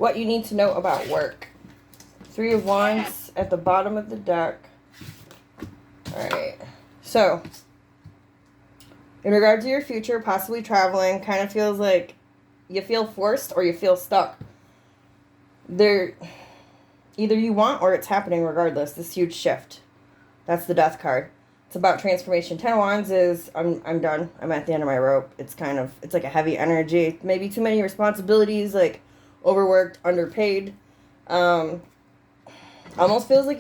What you need to know about work. 3 of Wands at the bottom of the deck. Alright. So, in regard to your future, possibly traveling, kind of feels like you feel forced or you feel stuck. Either you want or it's happening regardless. This huge shift. That's the Death card. It's about transformation. 10 of Wands is I'm done. I'm at the end of my rope. It's like a heavy energy. Maybe too many responsibilities, like overworked, underpaid. Almost feels like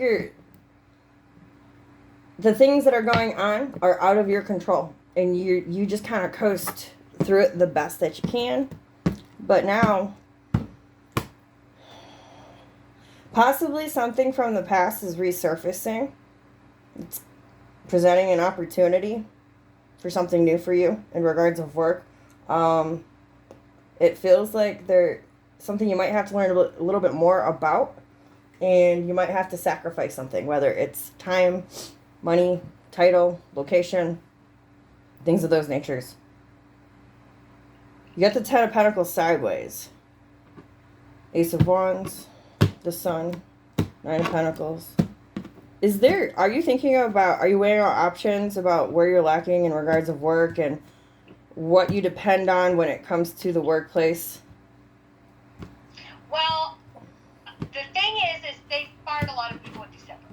the things that are going on are out of your control. And you just kind of coast through it the best that you can. But now, possibly something from the past is resurfacing. It's presenting an opportunity for something new for you in regards of work. It feels like there's something you might have to learn a little bit more about. And you might have to sacrifice something, whether it's time, money, title, location, things of those natures. You got the 10 of Pentacles sideways. Ace of Wands, the Sun, 9 of Pentacles. Are you weighing out options about where you're lacking in regards of work and what you depend on when it comes to the workplace? Well, the thing is they fired a lot of people in December.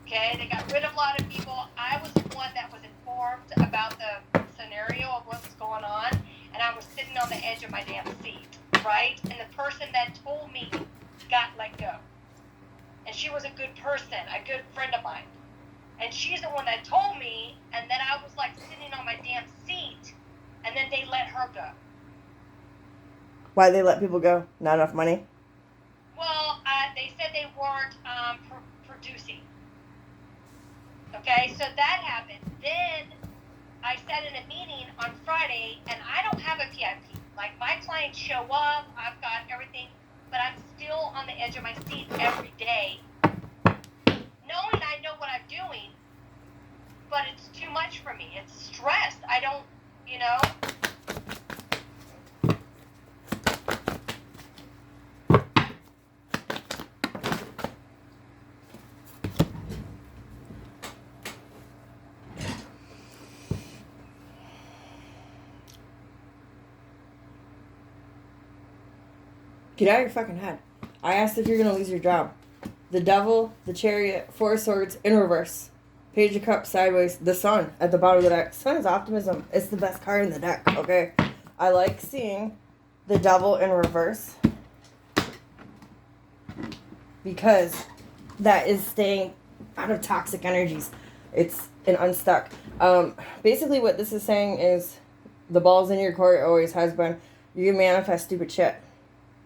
Okay, they got rid of a lot of people. I was the one that was informed about the scenario of what was going on, and I was sitting on the edge of my damn seat, right? And the person that told me got let go. And she was a good person, a good friend of mine. And she's the one that told me, and then I was like sitting on my damn seat, and then they let her go. Why they let people go? Not enough money? Well, they said they weren't producing. Okay, so that happened. Then I sat in a meeting on Friday, and I don't have a PIP. Like, my clients show up, I've got everything, but I'm still on the edge of my seat every day, knowing I know what I'm doing, but it's too much for me. It's stressed. I don't, Get out of your fucking head. I asked if you're going to lose your job. The Devil, the Chariot, 4 of Swords in reverse. Page of Cups sideways. The Sun at the bottom of the deck. Sun is optimism. It's the best card in the deck, okay? I like seeing the Devil in reverse because that is staying out of toxic energies. It's an unstuck. Basically what this is saying is the ball's in your court, always has been. You can manifest stupid shit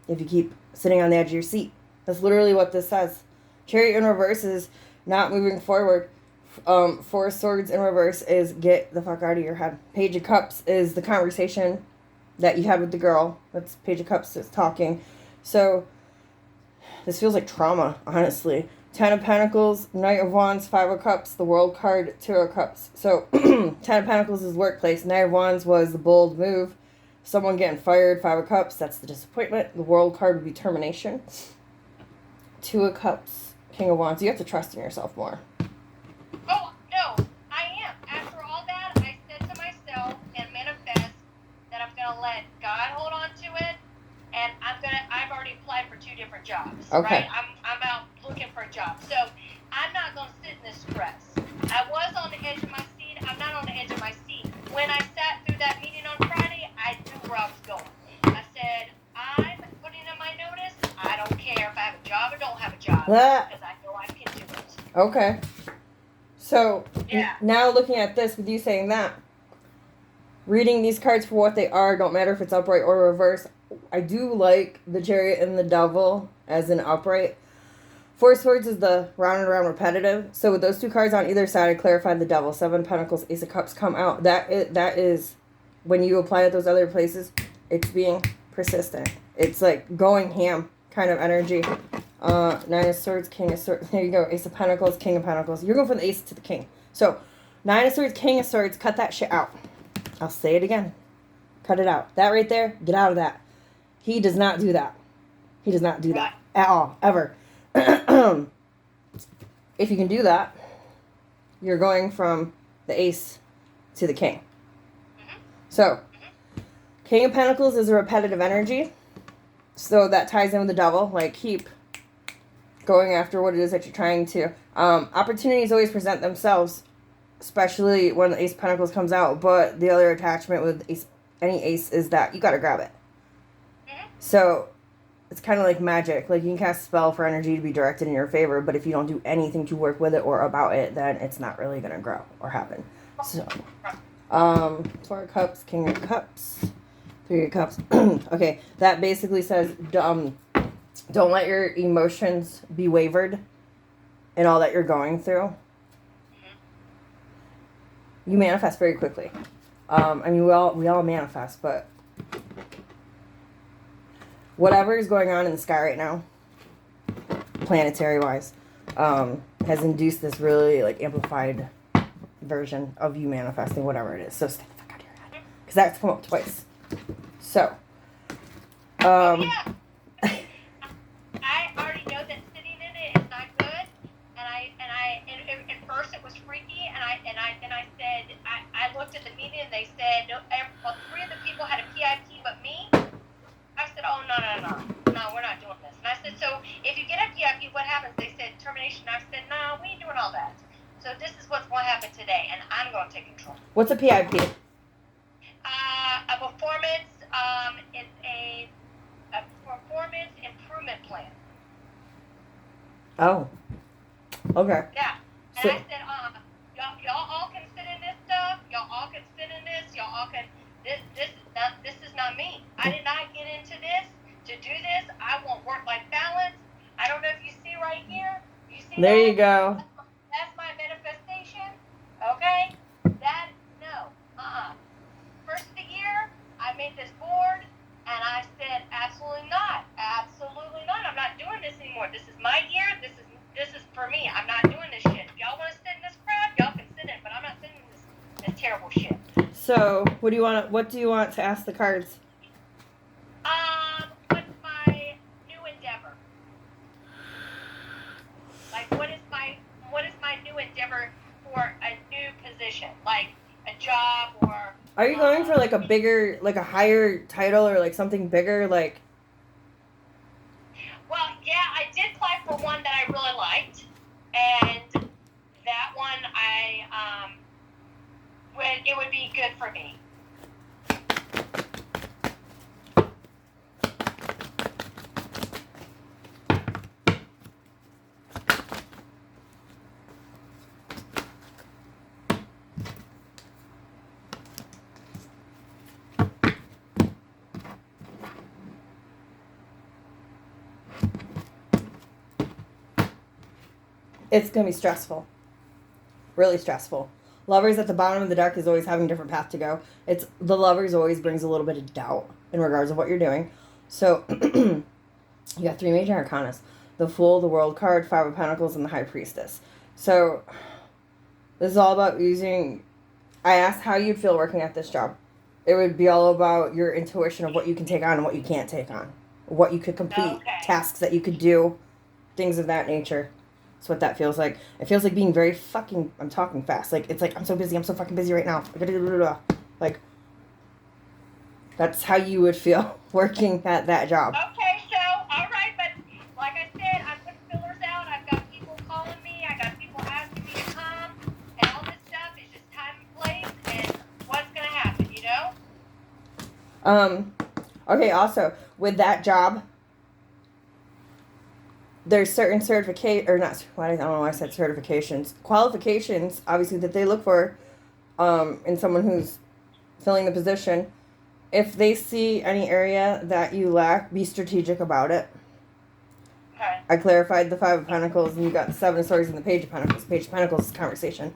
if you keep sitting on the edge of your seat. That's literally what this says. Chariot in reverse is not moving forward. 4 of Swords in reverse is get the fuck out of your head. Page of Cups is the conversation that you had with the girl. That's Page of Cups is talking. So this feels like trauma, honestly. 10 of Pentacles, Knight of Wands, 5 of Cups, the World card, 2 of Cups. So 10 of Pentacles is workplace. Knight of Wands was the bold move. Someone getting fired. 5 of Cups, that's the disappointment. The World card would be termination. 2 of Cups, King of Wands. You have to trust in yourself more. Oh, no, I am. After all that, I said to myself and manifest that I'm going to let God hold on to it, and I've already applied for 2 different jobs, okay. Right? I'm out looking for a job. So I'm not going to sit in this stress. I was on the edge of my seat. I'm not on the edge of my seat. When I sat through that meeting on Friday, I knew where I was going. I said, I'm putting in my notice. I don't care if I have a job or don't have a job because I know I can do it. Okay. So yeah. Now looking at this with you saying that, reading these cards for what they are, don't matter if it's upright or reverse. I do like the Chariot and the Devil as an upright. 4 of Swords is the round and round repetitive. So with those 2 cards on either side, I clarified the Devil. 7 Pentacles, Ace of Cups come out. That is when you apply it those other places, it's being persistent. It's like going ham kind of energy. 9 of Swords, King of Swords. There you go. Ace of Pentacles, King of Pentacles. You're going from the Ace to the King. So 9 of Swords, King of Swords. Cut that shit out. I'll say it again. Cut it out. That right there, get out of that. He does not do that. He does not do Right. that at all, ever. If you can do that, you're going from the ace to the king. So, King of Pentacles is a repetitive energy. So that ties in with the devil. Like, keep going after what it is that you're trying to. Opportunities always present themselves, especially when the Ace of Pentacles comes out. But the other attachment with any ace is that you got to grab it. So it's kind of like magic. Like, you can cast a spell for energy to be directed in your favor, but if you don't do anything to work with it or about it, then it's not really going to grow or happen. So, Four of Cups, King of Cups, Three of Cups. Okay, that basically says, don't let your emotions be wavered in all that you're going through. You manifest very quickly. I mean, we all manifest, but whatever is going on in the sky right now, planetary wise, has induced this really like amplified version of you manifesting whatever it is. So stay the fuck out of your head, because that's come up twice. So, Yeah. I already know that sitting in it is not good, and at first it was freaky, and I said I looked at the meeting and they said well, 3 of the people had a PIP but me. I said, oh no, we're not doing this. And I said, so if you get a PIP, what happens? They said termination. I said, no, we ain't doing all that. So this is what's going to happen today, and I'm going to take control. What's a PIP? A performance is a performance improvement plan. Oh. Okay. Yeah. And So, I said, y'all all can sit in this stuff. Y'all all can sit in this. Y'all all can. This is not me. I did not get into this to do this. I want work-life balance. I don't know if you see right here. You see there that? you go. That's my manifestation. Okay? That, no. First of the year, I made this board, and I said, absolutely not. Absolutely not. I'm not doing this anymore. This is my year. This is for me. I'm not doing this shit. If y'all want to sit in this crap, y'all can sit in it, but I'm not sitting in this terrible shit. So, what do you want to ask the cards? What's my new endeavor? Like, what is my new endeavor for a new position? Like a job or... Are you going for like a bigger, like a higher title or like something bigger, like... Well, yeah, I did apply for one that I really liked, and that one it would be good for me. It's going to be stressful. Really stressful. Lovers at the bottom of the deck is always having a different path to go. The Lovers always brings a little bit of doubt in regards of what you're doing. So, you got 3 major arcanas. The Fool, the World card, 5 of Pentacles, and the High Priestess. So, this is all about using... I asked how you'd feel working at this job. It would be all about your intuition of what you can take on and what you can't take on. What you could complete, tasks that you could do, things of that nature. That's what that feels like. It feels like being very fucking... I'm talking fast. Like, it's like, I'm so fucking busy right now. Like, that's how you would feel working at that job. Okay, so, all right, but like I said, I put fillers out. I've got people calling me. I got people asking me to come. And all this stuff is just time and place and what's going to happen, you know? Okay, also, with that job... There's certain certification, or not, I don't know why I said certifications, qualifications, obviously, that they look for in someone who's filling the position. If they see any area that you lack, be strategic about it. Okay. I clarified the 5 of Pentacles, and you got the 7 of Swords and the Page of Pentacles. Page of Pentacles is conversation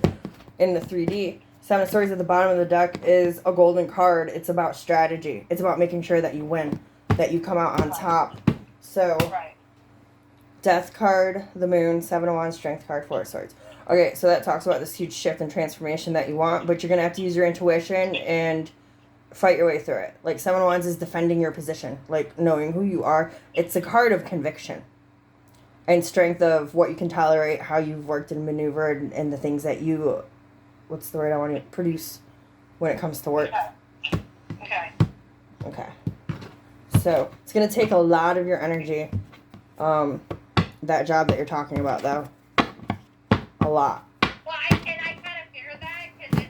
in the 3D. 7 of Swords at the bottom of the deck is a golden card. It's about strategy. It's about making sure that you win, that you come out on top. So... Right. Death card, the Moon, 7 of Wands, Strength card, 4 of Swords. Okay, so that talks about this huge shift and transformation that you want, but you're going to have to use your intuition and fight your way through it. Like 7-of-Wands is defending your position, like knowing who you are. It's a card of conviction and strength of what you can tolerate, how you've worked and maneuvered, and the things that you, what's the word I want to produce when it comes to work. Okay. Okay. So it's going to take a lot of your energy. That job that you're talking about, though. A lot. Well, I kind of fear that because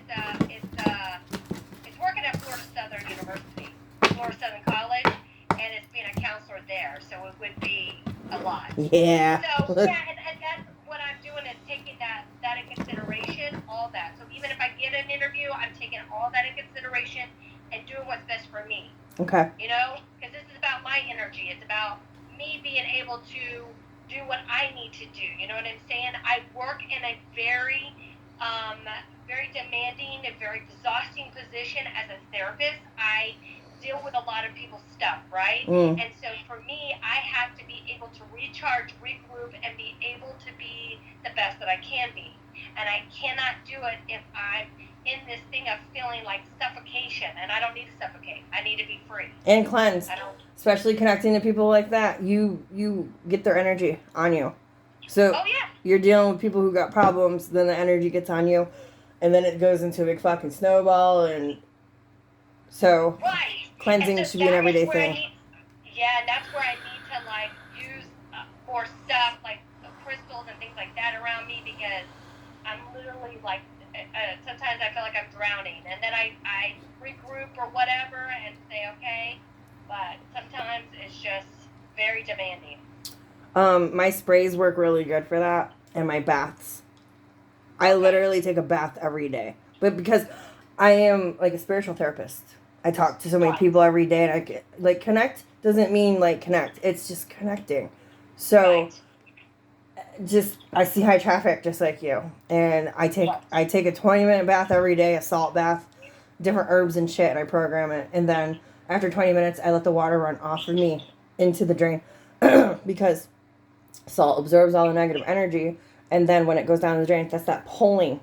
it's working at Florida Southern University, Florida Southern College, and it's being a counselor there, so it would be a lot. Yeah. So yeah, and that's what I'm doing is taking that in consideration, all that. So even if I get an interview, I'm taking all that in consideration and doing what's best for me. Okay. You know, because this is about my energy. It's about me being able to do what I need to do. You know what I'm saying? I work in a very demanding and very exhausting position as a therapist. I deal with a lot of people's stuff, right? And so for me, I have to be able to recharge, regroup, and be able to be the best that I can be. And I cannot do it if I'm in this thing of feeling like suffocation, and I don't need to suffocate. I need to be free. And cleanse. Especially connecting to people like that. You get their energy on you. So you're dealing with people who got problems, then the energy gets on you, and then it goes into a big fucking snowball, and so cleansing should be an everyday thing. And that's where I need to like use more stuff like crystals and things like that around me, because I'm literally like sometimes I feel like I'm drowning, and then I regroup or whatever and say okay, but sometimes it's just very demanding. My sprays work really good for that, and my baths. I literally take a bath every day, but because I am like a spiritual therapist, I talk to so many people every day, and I get like connect doesn't mean like connect. It's just connecting. So just I see high traffic just like you, and I take a 20-minute bath every day, a salt bath, different herbs and shit, and I program it, and then after 20 minutes I let the water run off of me into the drain because salt absorbs all the negative energy, and then when it goes down the drain, that's that pulling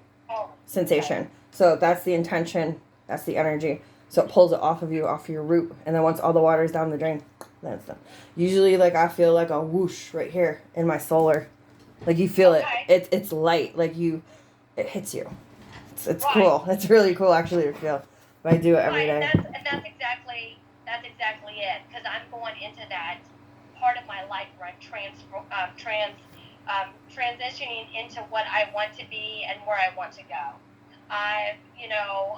sensation. So that's the intention, that's the energy. So it pulls it off of you, off your root, and then once all the water is down the drain, then it's done. Usually, like I feel like a whoosh right here in my solar, like you feel it. It's light, like it hits you. It's cool. It's really cool actually to feel. But I do it every day. And that's exactly it, because I'm going into that part of my life where I'm transitioning into what I want to be and where I want to go.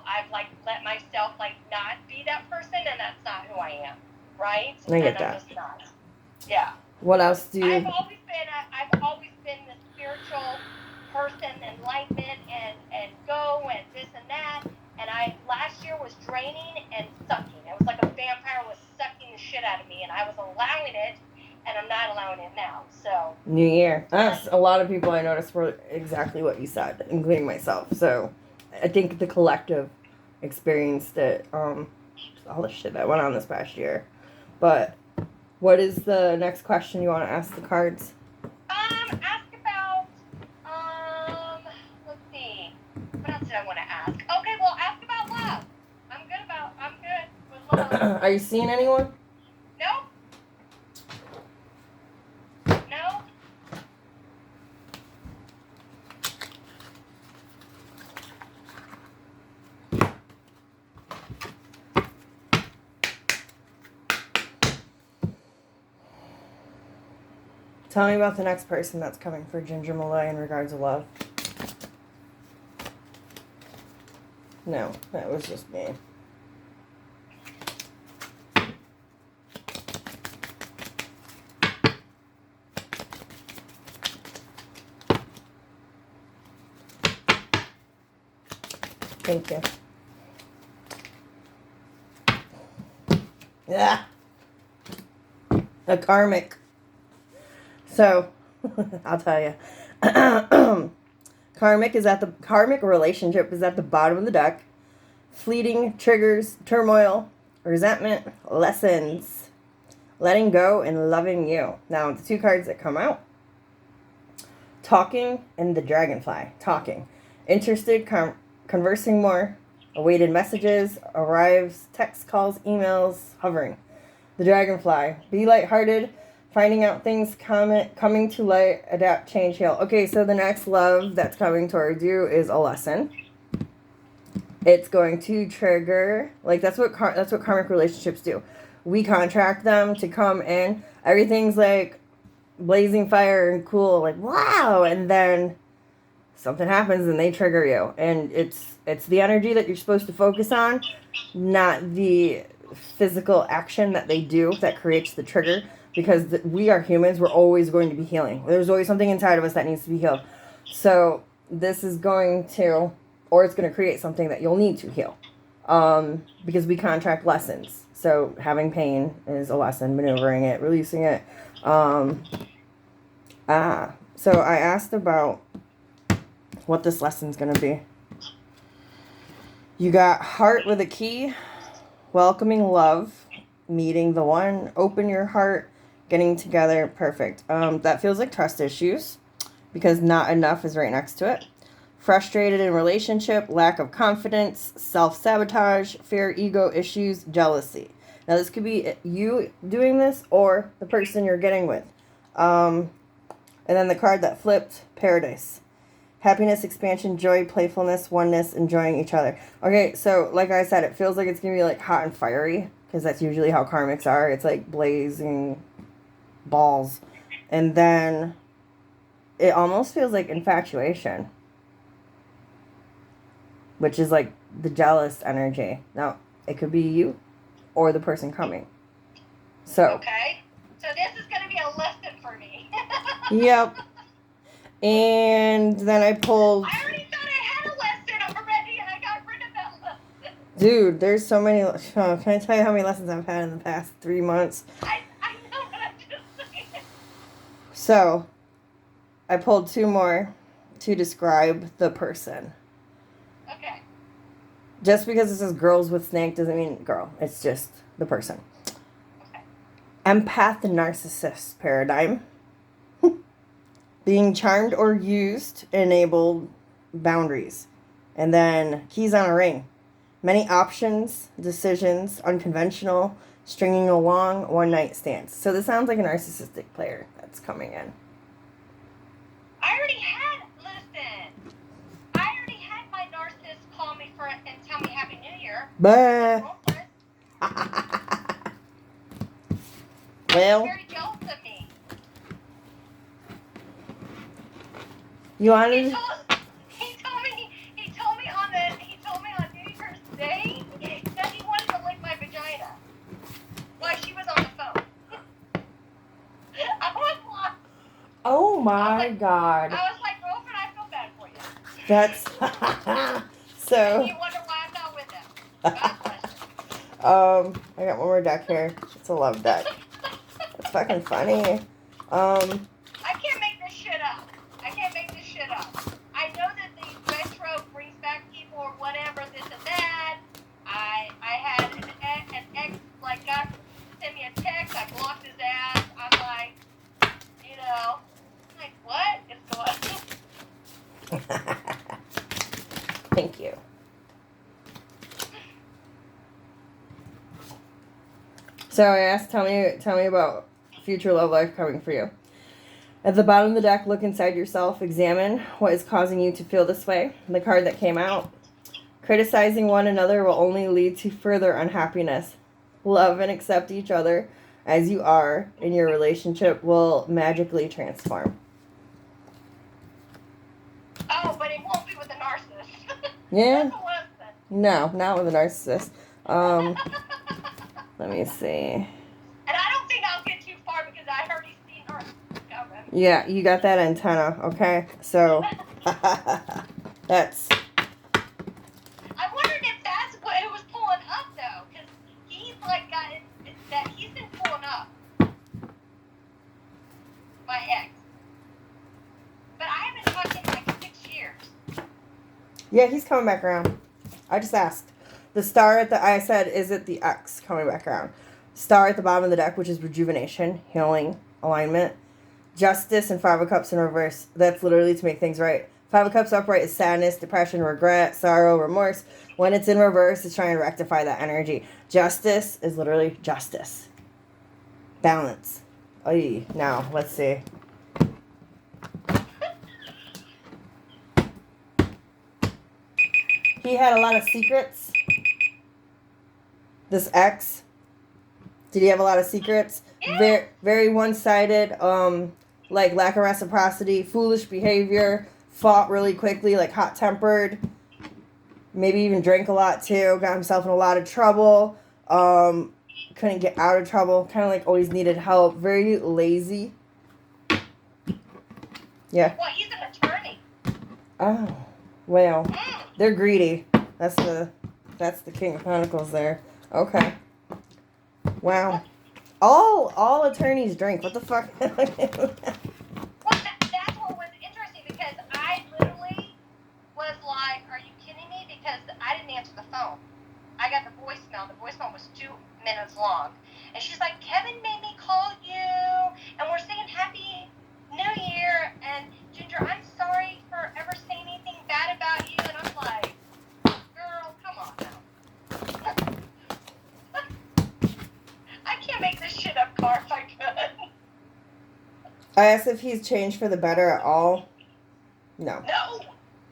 I've like let myself like not be that person, and that's not who I am, right? I get that. I'm just not. Yeah. What else do you? I've always been the spiritual person, enlightenment, and go and this and that. And last year was draining and sucking. It was like a vampire was sucking the shit out of me, and I was allowing it, and I'm not allowing it now. So. New Year. A lot of people I noticed were exactly what you said, including myself. So. I think the collective experienced it, all the shit that went on this past year. But what is the next question you want to ask the cards? Ask about, let's see, what else did I want to ask? Okay, well, ask about love. I'm good with love. Are you seeing anyone? Nope. No. Tell me about the next person that's coming for Ginger Malloy in regards to love. No, that was just me. Thank you. Yeah. A karmic. So, I'll tell you. Karmic relationship is at the bottom of the deck. Fleeting triggers, turmoil, resentment, lessons, letting go, and loving you. Now, the two cards that come out. Talking and the dragonfly. Talking. Interested, conversing more, Awaited messages, arrives, text calls, emails, hovering. The dragonfly. Be lighthearted, finding out things coming to light, adapt, change, heal. Okay, so the next love that's coming towards you is a lesson. It's going to trigger, like that's what karmic relationships do. We contract them to come in. Everything's like blazing fire and cool, like wow, and then something happens and they trigger you, and it's the energy that you're supposed to focus on, not the physical action that they do that creates the trigger, because we are humans. We're always going to be healing. There's always something inside of us that needs to be healed. So this is going to, or it's going to create something that you'll need to heal, because we contract lessons. So having pain is a lesson, maneuvering it, releasing it. So I asked about what this lesson's going to be. You got heart with a key, welcoming love, meeting the one, open your heart, getting together, perfect. That feels like trust issues, because not enough is right next to it. Frustrated in relationship, lack of confidence, self-sabotage, fear, ego issues, jealousy. Now this could be you doing this or the person you're getting with. And then the card that flipped, paradise. Happiness, expansion, joy, playfulness, oneness, enjoying each other. Okay, so like I said, it feels like it's going to be like hot and fiery, because that's usually how karmics are. It's like blazing balls. And then it almost feels like infatuation, which is like the jealous energy. Now, it could be you or the person coming. So. Okay. So this is going to be a lesson for me. Yep. And then I pulled... I already thought I had a lesson already, and I got rid of that lesson. Dude, there's so many... Oh, can I tell you how many lessons I've had in the past 3 months? I know, but I'm just saying. So, I pulled 2 more to describe the person. Okay. Just because it says girls with snake doesn't mean girl. It's just the person. Okay. Empath narcissist paradigm. Being charmed or used enabled boundaries. And then keys on a ring. Many options, decisions, unconventional, stringing along, one night stands. So this sounds like a narcissistic player that's coming in. I already had my narcissist call me and tell me Happy New Year. But well, very jealous of me. You wanted... He told me on New Year's Day that he wanted to lick my vagina while she was on the phone. I was like, oh my God. I was like, girlfriend, I feel bad for you. That's so. And you wonder why I'm not with him. God bless you. I got one more deck here. It's a love deck. It's fucking funny. I can't make this shit up. I know that the retro brings back people or whatever, this and that. I had an ex like got sent me a text. I blocked his ass. I'm like, what is going on? Thank you. So I asked, tell me about future love life coming for you. At the bottom of the deck, look inside yourself. Examine what is causing you to feel this way. The card that came out. Criticizing one another will only lead to further unhappiness. Love and accept each other as you are, and your relationship will magically transform. Oh, but it won't be with a narcissist. Yeah? That's a lesson. No, not with a narcissist. Let me see. And I don't think I'll get too far because I already seen her coming. Yeah, you got that antenna, okay? So, that's... I wondered if that's what it was pulling up, though, because he's like he's been pulling up my ex. But I haven't talked to him in like 6 years. Yeah, he's coming back around. I just asked. The star I said, is it the X coming back around? Star at the bottom of the deck, which is rejuvenation, healing, alignment. Justice and 5 of Cups in reverse. That's literally to make things right. Five of Cups upright is sadness, depression, regret, sorrow, remorse. When it's in reverse, it's trying to rectify that energy. Justice is literally justice. Balance. Oy. Now, let's see. He had a lot of secrets. This ex. Did he have a lot of secrets? Very, very one-sided. Like lack of reciprocity, foolish behavior, fought really quickly, like hot-tempered. Maybe even drank a lot too. Got himself in a lot of trouble. Couldn't get out of trouble. Kind of like always needed help. Very lazy. Yeah. Well, he's an attorney. Oh, well, they're greedy. That's the King of Pentacles there. Okay. Wow. All attorneys drink. What the fuck? Well, that's what was interesting because I literally was like, "Are you kidding me?" Because I didn't answer the phone. I got the voicemail. The voicemail was 2 minutes long, and she's like, "Kevin made me call you, and we're saying Happy New Year, and Ginger, I'm sorry for ever saying anything bad about you." And I'm like, "Girl, come on now." I can't make this shit up, Car, if I could. I asked if he's changed for the better at all. No. No.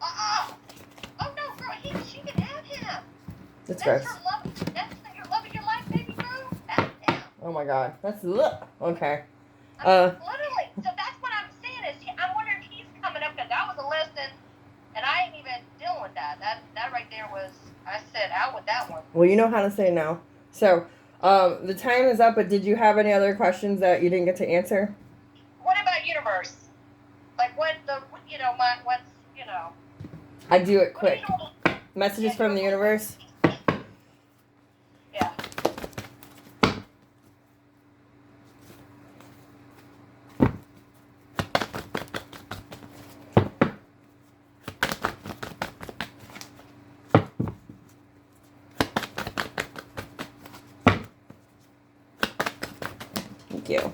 Oh no, girl. She can have him. That's That's gross. her love. That's your love of your life, baby girl. That's him. Oh my god. That's okay. Literally. So that's what I'm saying is I'm wondering if he's coming up because that was a list and I ain't even dealing with that. That right there was I said out with that one. Well, you know how to say no. So, the time is up, but did you have any other questions that you didn't get to answer? What about universe? Like what's I do it what do quick. you know? Messages from the universe. Yeah. Thank you.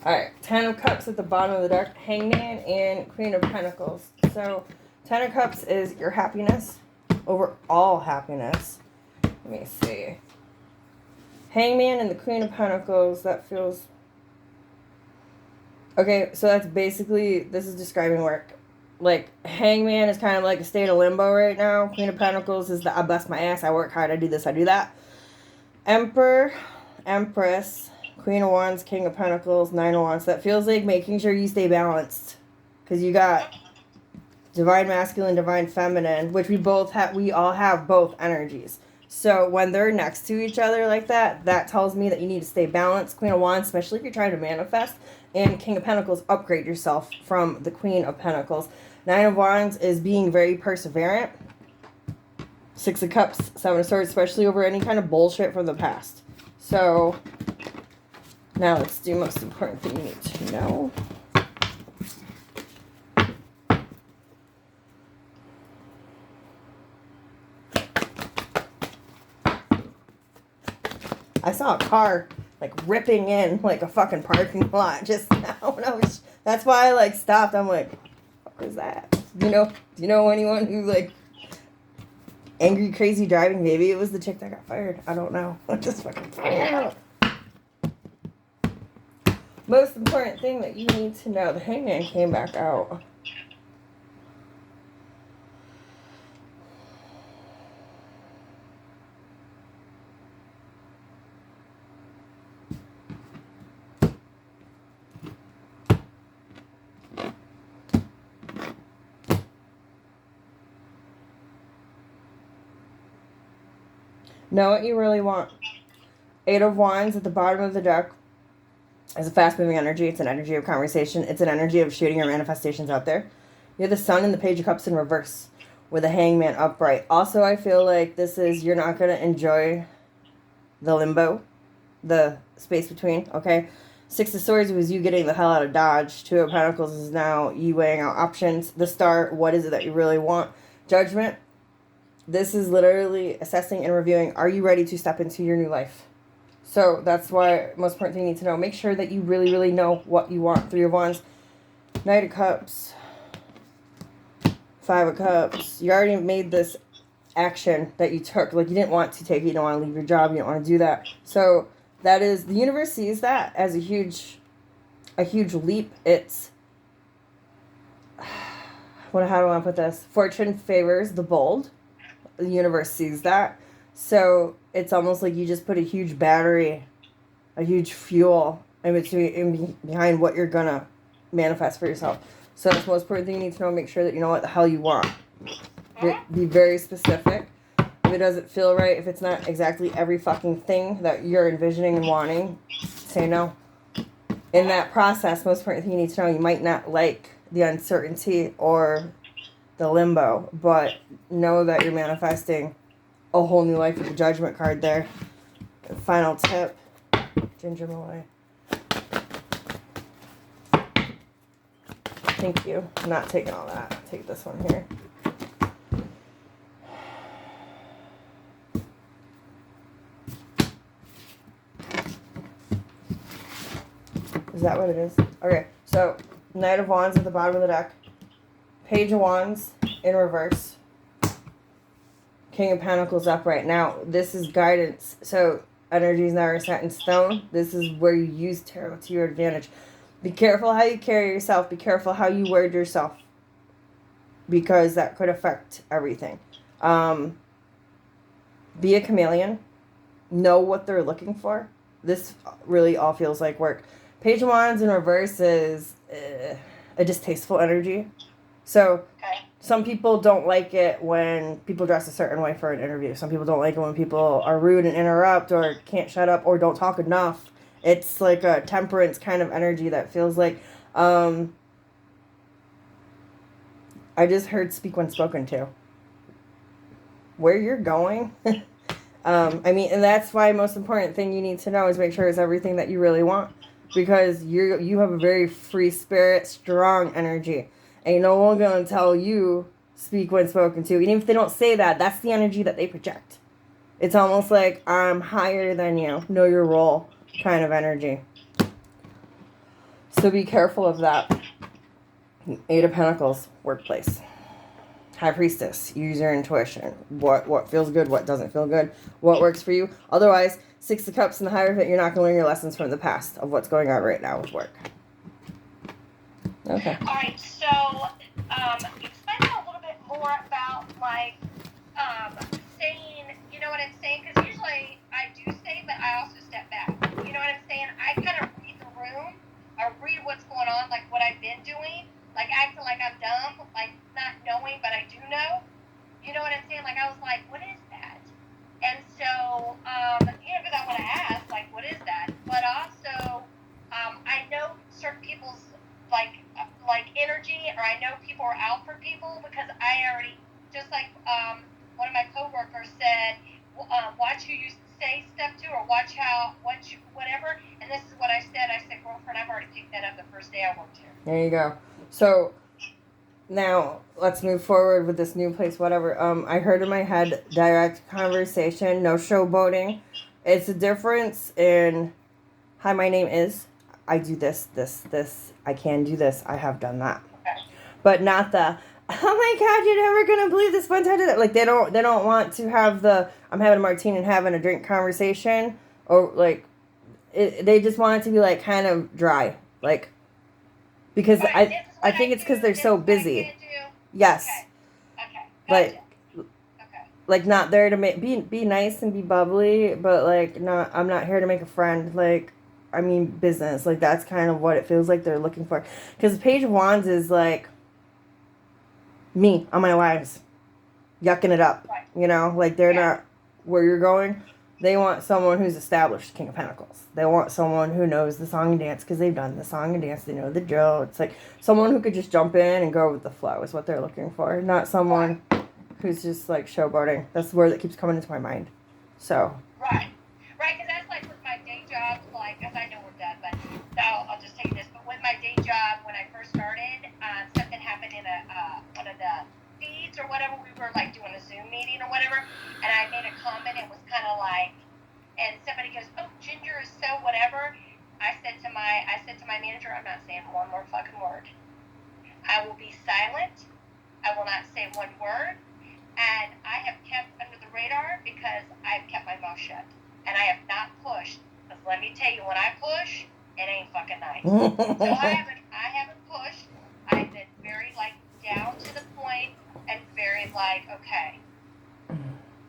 Alright, Ten of Cups at the bottom of the deck, Hangman and Queen of Pentacles. So, Ten of Cups is your happiness, overall happiness. Let me see. Hangman and the Queen of Pentacles, that feels... Okay, so that's basically, this is describing work. Like, Hangman is kind of like a state of limbo right now. Queen of Pentacles is the, I bust my ass, I work hard, I do this, I do that. Emperor, Empress, Queen of Wands, King of Pentacles, Nine of Wands. That feels like making sure you stay balanced. Because you got Divine Masculine, Divine Feminine, which we all have both energies. So when they're next to each other like that, that tells me that you need to stay balanced. Queen of Wands, especially if you're trying to manifest. And King of Pentacles, upgrade yourself from the Queen of Pentacles. Nine of Wands is being very perseverant. Six of Cups, Seven of Swords, especially over any kind of bullshit from the past. So, now let's do most important thing you need to know. I saw a car, like, ripping in, like, a fucking parking lot just now. And that's why I, like, stopped. I'm like, what was that? Do you know anyone who, like, angry, crazy driving? Maybe it was the chick that got fired. I don't know. Just fucking fire. Most important thing that you need to know. The Hangman came back out. Know what you really want. Eight of Wands at the bottom of the deck is a fast-moving energy. It's an energy of conversation. It's an energy of shooting your manifestations out there. You're the Sun and the Page of Cups in reverse with a Hangman upright. Also, I feel like this is, you're not going to enjoy the limbo, the space between, okay? Six of Swords was you getting the hell out of Dodge. Two of Pentacles is now you weighing out options. The Star, what is it that you really want? Judgment. This is literally assessing and reviewing. Are you ready to step into your new life? So that's why most important thing you need to know. Make sure that you really, really know what you want. Three of Wands. Knight of Cups, Five of Cups. You already made this action that you took. Like, you didn't want to take it. You don't want to leave your job. You don't want to do that. So that is, the universe sees that as a huge leap. It's, how do I put this? Fortune favors the bold. The universe sees that. So it's almost like you just put a huge battery, a huge fuel behind what you're gonna manifest for yourself. So that's the most important thing you need to know. Make sure that you know what the hell you want. Be very specific. If it doesn't feel right, if it's not exactly every fucking thing that you're envisioning and wanting, say no. In that process, most important thing you need to know, you might not like the uncertainty or the limbo, but know that you're manifesting a whole new life with the Judgment card there. Final tip, Ginger Malloy. Thank you. I'm not taking all that. Take this one here. Is that what it is? Okay, so Knight of Wands at the bottom of the deck. Page of Wands in reverse. King of Pentacles upright. Now, this is guidance. So, energy is never set in stone. This is where you use tarot to your advantage. Be careful how you carry yourself. Be careful how you word yourself. Because that could affect everything. Be a chameleon. Know what they're looking for. This really all feels like work. Page of Wands in reverse is a distasteful energy. So, some people don't like it when people dress a certain way for an interview. Some people don't like it when people are rude and interrupt or can't shut up or don't talk enough. It's like a temperance kind of energy that feels like, I just heard speak when spoken to. Where you're going. And that's why most important thing you need to know is make sure it's everything that you really want. Because you have a very free spirit, strong energy. Ain't no one gonna tell you speak when spoken to. Even if they don't say that, that's the energy that they project. It's almost like I'm higher than you. Know your role kind of energy. So be careful of that. Eight of Pentacles, workplace. High Priestess, use your intuition. What feels good, what doesn't feel good, what works for you. Otherwise, Six of Cups and the Hierophant, you're not going to learn your lessons from the past of what's going on right now with work. Okay. All right, so explain a little bit more about, like, saying, you know what I'm saying? Because usually I do say, but I also step back. You know what I'm saying? I kind of read the room, I read what's going on, like what I've been doing, like acting like I'm dumb, like not knowing, but I do know. You know what I'm saying? Like, I was like, what is that? And so, because I want to ask, like, what is that? But also, I know certain people's, like energy, or I know people are out for people because I already, just like one of my coworkers said, watch who you say step to, or watch whatever. And this is what I said. I said, girlfriend, I've already picked that up the first day I worked here. There you go. So now let's move forward with this new place, whatever. I heard in my head, direct conversation, no showboating. It's a difference in, hi, my name is, I do this, I can do this, I have done that. Okay. But not the, oh my God, you're never gonna believe this one time I did that. Like, they don't want to have the, I'm having a martini and having a drink conversation, or like, they just want it to be like kind of dry, like, because I think it's because they're so busy. Yes. Okay. Gotcha. Like not there to make be nice and be bubbly, but like not, I'm not here to make a friend. Like, I mean business. Like, that's kind of what it feels like they're looking for. Because the Page of Wands is like me on my lives, yucking it up. Right. You know, like they're not where you're going. They want someone who's established, King of Pentacles. They want someone who knows the song and dance because they've done the song and dance. They know the drill. It's like someone who could just jump in and go with the flow is what they're looking for. Not someone who's just like showboating. That's the word that keeps coming into my mind. So. Right, because that's like with my day job, like, as I know we're done, but I'll just take this. But with my day job, when I first started, something happened in one of the feeds or whatever. We were like doing a Zoom meeting or whatever, and I made a comment. It was kind of like, and somebody goes, "Oh, Ginger is so whatever." I said to my manager, "I'm not saying one more fucking word." I will be silent. I will not say one word. And I have kept under the radar because I've kept my mouth shut. And I have not pushed. Because let me tell you, when I push, it ain't fucking nice. So I haven't pushed. I've been very, like, down to the point and very, like, okay.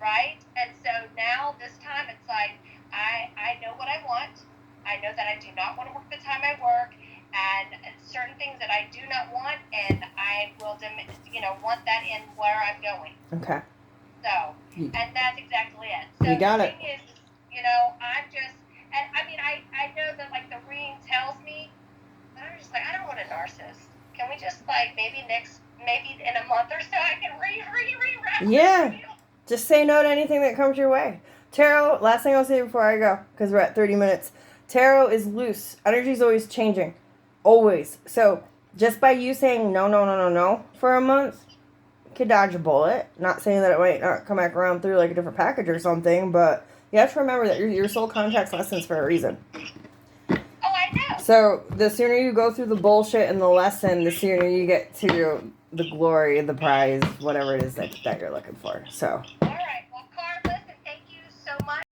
Right? And so now, this time, it's like, I know what I want. I know that I do not want to work the time I work. And certain things that I do not want, and I will, want that in where I'm going. Okay. So, and that's exactly it. So you got the it. thing is, I'm just, and I mean, I know that, like, the reading tells me, but I'm just like, I don't want a narcissist. Can we just, like, maybe in a month or so, I can re-wrap Yeah. this deal? Just say no to anything that comes your way. Tarot, last thing I'll say before I go, because we're at 30 minutes. Tarot is loose. Energy's always changing. Always. So, just by you saying no for a month, you could dodge a bullet. Not saying that it might not come back around through like a different package or something, but you have to remember that your soul contracts lessons for a reason. Oh, I know. So, the sooner you go through the bullshit and the lesson, the sooner you get to the glory, the prize, whatever it is that you're looking for. So. All right.